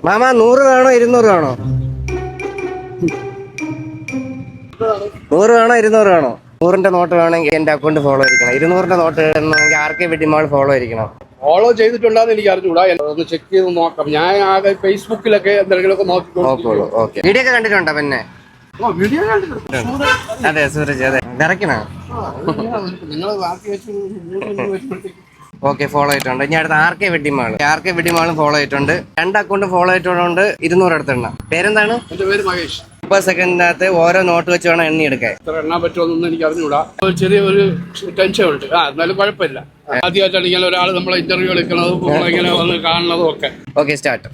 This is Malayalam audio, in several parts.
മാമ 100 വേണോ 200 വേണോ? 100 വേണോ 200 വേണോ? 100ന്റെ നോട്ട് വേണമെങ്കിൽ എന്റെ അക്കൗണ്ട് ഫോളോ ആയിരിക്കണം. 200ന്റെ നോട്ട് വേണമെങ്കിൽ ആർക്കെ വെഡിമാൾ ഫോളോ ആയിരിക്കണം. ഫോളോ ചെയ്തിട്ടുണ്ടാന്ന് എനിക്ക് അറിഞ്ഞൂടാ. ഒന്ന് ചെക്ക് ചെയ്ത് നോക്കാം. ഞാൻ ആകെ ഫേസ്ബുക്കിലൊക്കെ എന്തെങ്കിലുമൊക്കെ നോക്കോളൂ. ഓക്കെ. വീഡിയോ ഒക്കെ കണ്ടിട്ടുണ്ടോ? പിന്നെ വീഡിയോ അതെ സൂരജ് അതെ കറക്റ്റാണ്. ഓക്കെ ഫോളോ ചെയ്തിട്ടുണ്ട്. ഇനി അടുത്ത ആർക്കെ വെഡിമാളും ഫോളോ ചെയ്തിട്ടുണ്ട്. 2 അക്കൗണ്ട് ഫോളോ ചെയ്തിട്ടുണ്ട്. 200 അടുത്തെണ്ണ. പേരെന്താണ്? എന്റെ പേര് മഹേഷ്. 30 സെക്കൻഡിനകത്ത് ഓരോ നോട്ട് വെച്ച് വേണം എണ്ണി എടുക്കാൻ. എത്ര എണ്ണാൻ പറ്റുമെന്നൊന്നും എനിക്ക് അറിഞ്ഞൂടാ. ചെറിയൊരു ടെൻഷൻ ഉണ്ട്. എന്നാലും കുഴപ്പമില്ല. ആദ്യമായിട്ടാണ് ഇങ്ങനെ ഒരാൾ നമ്മളെ ഇന്റർവ്യൂ എടുക്കുന്നതും നമ്മളിങ്ങനെ വന്ന് കാണുന്നതും ഒക്കെ. Okay start.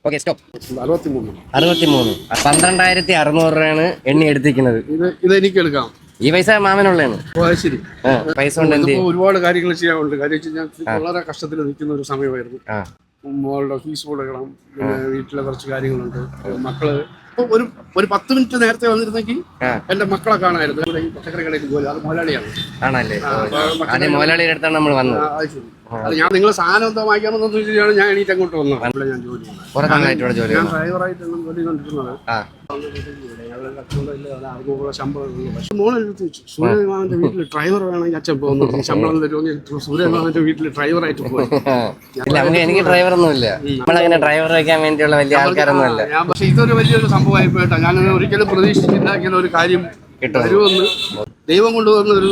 Okay stop. 63. 12,600 രൂപയാണ് എണ്ണി എടുത്തിരിക്കുന്നത്. ഇത് എനിക്ക് എടുക്കാം. ഈ പൈസ മാമനുള്ളതാണ്. ശരി. പൈസ കൊണ്ട് എന്ത് ചെയ്യും? ഒരുപാട് കാര്യങ്ങൾ ചെയ്യാനുണ്ട്. കാര്യം വെച്ച് ഞാൻ വളരെ കഷ്ടത്തിൽ നിൽക്കുന്ന ഒരു സമയമായിരുന്നു. മോളുടെ ഫീസ് കൊടുക്കണം, പിന്നെ വീട്ടിലെ കുറച്ച് കാര്യങ്ങളുണ്ട്. മക്കള് ഒരു 10 മിനിറ്റ് നേരത്തെ വന്നിരുന്നെങ്കിൽ എന്റെ മക്കളെ കാണായിരുന്നു. ഈ പച്ചക്കറി കടയിൽ പോലും അത് മുതലാളിയാണ്. ആണല്ലേ? മുതലാളിയുടെ അടുത്താണ് നമ്മൾ വന്നത്. അത് ഞാൻ നിങ്ങൾ സാധനം എന്താ വാങ്ങിക്കാമെന്നു വെച്ചാണ് ഞാൻ എണീറ്റ് അങ്ങോട്ട് വന്നത്. ഞാൻ ജോലി ഞാൻ ഡ്രൈവറായിട്ടാണ് ജോലി കണ്ടിരുന്നത്. മോളെടുത്ത് വെച്ചു, സൂര്യമാമന്റെ വീട്ടിൽ ഡ്രൈവർ വേണമെങ്കിൽ അച്ഛൻ പോകുന്നു, ശമ്പളം തരുമെന്ന്. സൂര്യമാമന്റെ വീട്ടിൽ ഡ്രൈവറായിട്ട് പോയി. എനിക്ക് ഡ്രൈവർ ഒന്നുമില്ല. നമ്മളങ്ങനെ ഡ്രൈവർ വയ്ക്കാൻ വേണ്ടിയുള്ള വലിയ ആൾക്കാരൊന്നുമല്ല. പക്ഷെ ഇതൊരു വലിയൊരു സംഭവമായി പോയിട്ടാ. ഞാൻ ഒരിക്കലും പ്രതീക്ഷിച്ചില്ല ഇങ്ങനെ ഒരു കാര്യം വരുമെന്ന്. ദൈവം കൊണ്ടുവന്ന ഒരു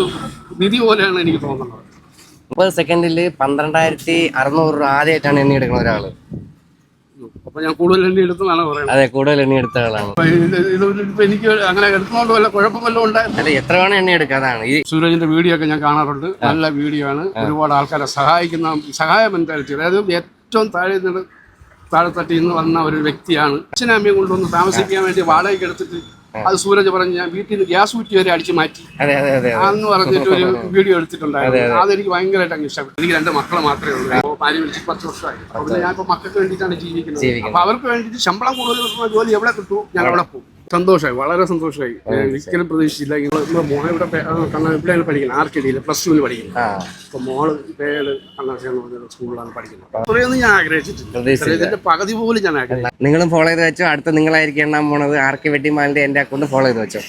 നിധി പോലെയാണ് എനിക്ക് തോന്നുന്നത്. 30 സെക്കൻഡിൽ 12,600 രൂപ ആദ്യമായിട്ടാണ് എണ്ണി എടുക്കുന്ന ഒരാള്. അപ്പൊ ഞാൻ കൂടുതൽ എണ്ണി എടുത്തെന്നാണ് പറയുന്നത്. അതെ, കൂടുതൽ എണ്ണി എടുത്ത ആളാണ്. എനിക്ക് അങ്ങനെ എടുക്കുന്നതുകൊണ്ട് വല്ല കുഴപ്പമല്ലോ ഉണ്ടായിരുന്നു. അല്ല, എത്ര വേണം എണ്ണി എടുക്കുക. അതാണ് ഈ സൂരജിന്റെ വീഡിയോ ഒക്കെ ഞാൻ കാണാറുണ്ട്. നല്ല വീഡിയോ ആണ്. ഒരുപാട് ആൾക്കാരെ സഹായ മെന്റാലിറ്റി. അതായത് ഏറ്റവും താഴെത്തട്ടിൽ നിന്ന് വന്ന ഒരു വ്യക്തിയാണ്. അച്ഛനും അമ്മയും കൊണ്ടുവന്ന് താമസിക്കാൻ വേണ്ടി വാടകയ്ക്ക് എടുത്തിട്ട് അത് സൂരജ് പറഞ്ഞ് ഞാൻ വീട്ടിൽ നിന്ന് ഗ്യാസ് കുറ്റി വരെ അടിച്ചു മാറ്റി എന്ന് പറഞ്ഞിട്ട് ഒരു വീഡിയോ എടുത്തിട്ടുണ്ടായിരുന്നു. അതെനിക്ക് ഭയങ്കരമായിട്ട് അങ്ങ് ഇഷ്ടപ്പെട്ടു. എനിക്ക് 2 മക്കളെ മാത്രമേ ഉള്ളൂ. ഭാര്യ വിളിച്ച് 10 വർഷമായി. അതുകൊണ്ട് ഞാൻ ഇപ്പൊ മക്കൾക്ക് വേണ്ടിയിട്ടാണ് ജീവിക്കുന്നത്. അപ്പൊ അവർക്ക് വേണ്ടിയിട്ട് ശമ്പളം കൂടുതൽ കിട്ടുന്ന ജോലി എവിടെ കിട്ടും, ഞാൻ അവിടെ പോകും. സന്തോഷമായി, വളരെ സന്തോഷമായി. ഒരിക്കലും പ്രതീക്ഷിച്ചില്ല. മോളെ ഇവിടെ ഇവിടെയാണ് പഠിക്കുന്നത്, ആർക്കിടിയിൽ +2 പഠിക്കുന്നത്. അപ്പൊ മോള് പേര് സ്കൂളിലാണ് പഠിക്കുന്നത്. അത്രയൊന്നും ഞാൻ ആഗ്രഹിച്ചിട്ടില്ല. ഇതിന്റെ പകുതി പോലും ഞാൻ ആഗ്രഹിച്ചു. നിങ്ങളും ഫോളോ ചെയ്ത് വെച്ചോ. അടുത്ത നിങ്ങളായിരിക്കും എണ്ണാൻ പോണത്. ആർക്കെ വെഡിമാളിന്റെ എന്റെ അക്കൗണ്ട് ഫോളോ ചെയ്ത് വെച്ചോ.